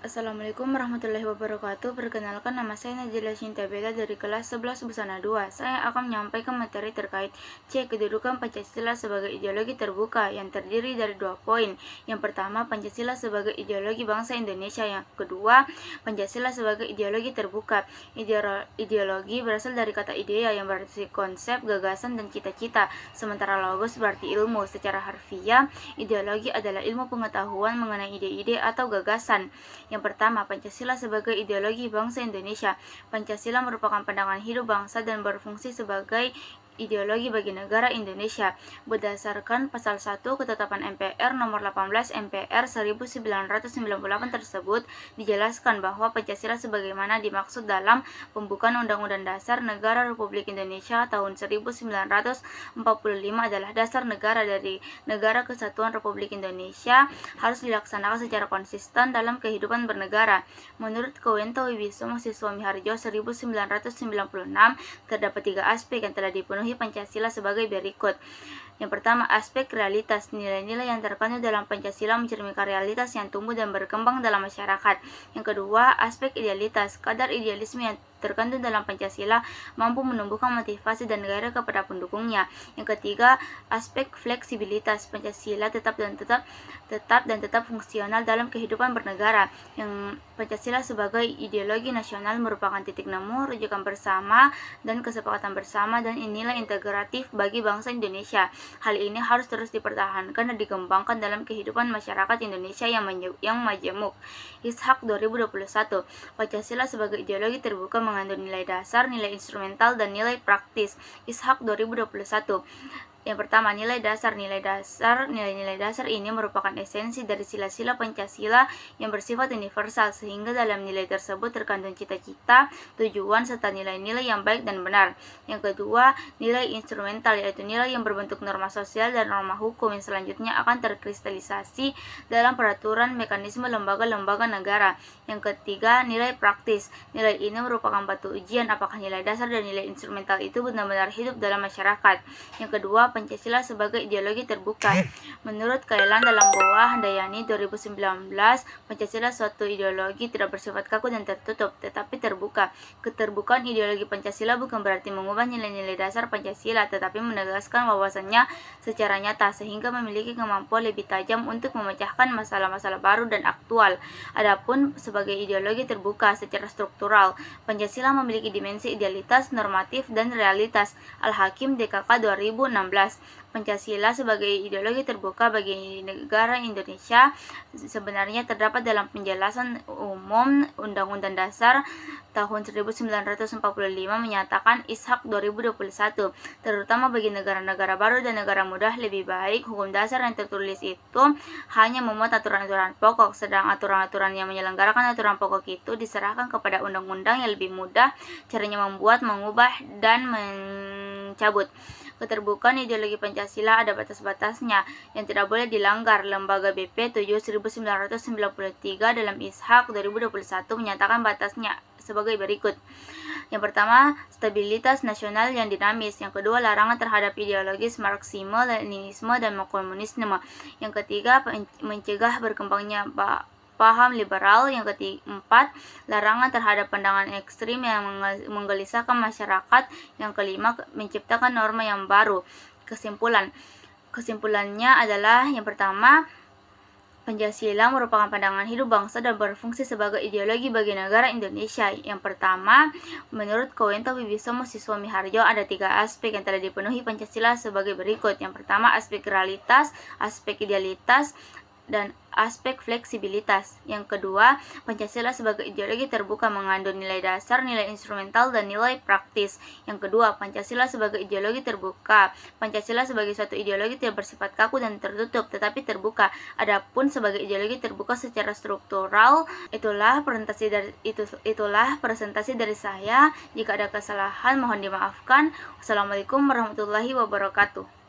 Assalamualaikum warahmatullahi wabarakatuh. Perkenalkan, nama saya Najila Shinta Bella dari kelas 11 Busana 2. Saya akan menyampaikan materi terkait kedudukan Pancasila sebagai ideologi terbuka yang terdiri dari 2 poin. Yang pertama, Pancasila sebagai ideologi bangsa Indonesia. Yang kedua, Pancasila sebagai ideologi terbuka. Ideologi berasal dari kata idea yang berarti konsep, gagasan, dan cita-cita. Sementara logos berarti ilmu. Secara harfiah, ideologi adalah ilmu pengetahuan mengenai ide-ide atau gagasan. Yang pertama, Pancasila sebagai ideologi bangsa Indonesia. Pancasila merupakan pandangan hidup bangsa dan berfungsi sebagai ideologi bagi negara Indonesia. Berdasarkan pasal 1 Ketetapan MPR nomor 18 MPR 1998 tersebut dijelaskan bahwa Pancasila sebagaimana dimaksud dalam pembukaan Undang-Undang Dasar Negara Republik Indonesia tahun 1945 adalah dasar negara dari Negara Kesatuan Republik Indonesia, harus dilaksanakan secara konsisten dalam kehidupan bernegara. Menurut Kowento Wibisono Siswa Miharjo 1996, terdapat 3 aspek yang telah dipenuhi Pancasila sebagai berikut. Yang pertama, aspek realitas. Nilai-nilai yang terkandung dalam Pancasila mencerminkan realitas yang tumbuh dan berkembang dalam masyarakat. Yang kedua, aspek idealitas. Kadar idealisme yang terkandung dalam Pancasila mampu menumbuhkan motivasi dan gairah kepada pendukungnya. Yang ketiga, aspek fleksibilitas. Pancasila tetap fungsional dalam kehidupan bernegara. Yang Pancasila sebagai ideologi nasional merupakan titik nemu, rujukan bersama, dan kesepakatan bersama dan nilai integratif bagi bangsa Indonesia. Hal ini harus terus dipertahankan dan dikembangkan dalam kehidupan masyarakat Indonesia yang majemuk. Ishak 2021. Pancasila sebagai ideologi terbuka mengandung nilai dasar, nilai instrumental, dan nilai praktis. Ishak 2021. Yang pertama, nilai dasar. Nilai-nilai dasar ini merupakan esensi dari sila-sila Pancasila yang bersifat universal, sehingga dalam nilai tersebut terkandung cita-cita, tujuan, serta nilai-nilai yang baik dan benar. Yang kedua, nilai instrumental, yaitu nilai yang berbentuk norma sosial dan norma hukum yang selanjutnya akan terkristalisasi dalam peraturan mekanisme lembaga-lembaga negara. Yang ketiga, nilai praktis. Nilai ini merupakan batu ujian apakah nilai dasar dan nilai instrumental itu benar-benar hidup dalam masyarakat. Yang kedua, Pancasila sebagai ideologi terbuka. Menurut Kailan dalam Boa Handayani 2019, Pancasila suatu ideologi tidak bersifat kaku dan tertutup, tetapi terbuka. Keterbukaan ideologi Pancasila bukan berarti mengubah nilai-nilai dasar Pancasila, tetapi menegaskan wawasannya secara nyata, sehingga memiliki kemampuan lebih tajam untuk memecahkan masalah-masalah baru dan aktual. Adapun sebagai ideologi terbuka secara struktural, Pancasila memiliki dimensi idealitas, normatif, dan realitas. Al-Hakim DKK 2016. Pancasila sebagai ideologi terbuka bagi negara Indonesia sebenarnya terdapat dalam penjelasan umum Undang-Undang Dasar tahun 1945 menyatakan Ishak 2021, terutama bagi negara-negara baru dan negara muda, lebih baik hukum dasar yang tertulis itu hanya memuat aturan-aturan pokok, sedang aturan-aturan yang menyelenggarakan aturan pokok itu diserahkan kepada undang-undang yang lebih mudah caranya membuat, mengubah, dan mencabut. Keterbukaan ideologi Pancasila ada batas-batasnya yang tidak boleh dilanggar. Lembaga BP 7 1993 dalam Ishak 2021 menyatakan batasnya sebagai berikut. Yang pertama, stabilitas nasional yang dinamis. Yang kedua, larangan terhadap ideologis Marxisme, Leninisme, dan komunisme. Yang ketiga, mencegah berkembangnya paham liberal. Yang keempat, larangan terhadap pandangan ekstrim yang menggelisahkan masyarakat. Yang kelima, menciptakan norma yang baru. Kesimpulannya adalah yang pertama, Pancasila merupakan pandangan hidup bangsa dan berfungsi sebagai ideologi bagi negara Indonesia. Yang pertama, menurut Kowento Wibisono Siswa Miharjo, ada 3 aspek yang telah dipenuhi Pancasila sebagai berikut. Yang pertama, aspek realitas, aspek idealitas, dan aspek fleksibilitas. Yang kedua, Pancasila sebagai ideologi terbuka mengandung nilai dasar, nilai instrumental, dan nilai praktis. Yang kedua, Pancasila sebagai ideologi terbuka. Pancasila sebagai suatu ideologi tidak bersifat kaku dan tertutup, tetapi terbuka. Adapun sebagai ideologi terbuka secara struktural, itulah presentasi dari saya. Jika ada kesalahan, mohon dimaafkan. Wassalamualaikum warahmatullahi wabarakatuh.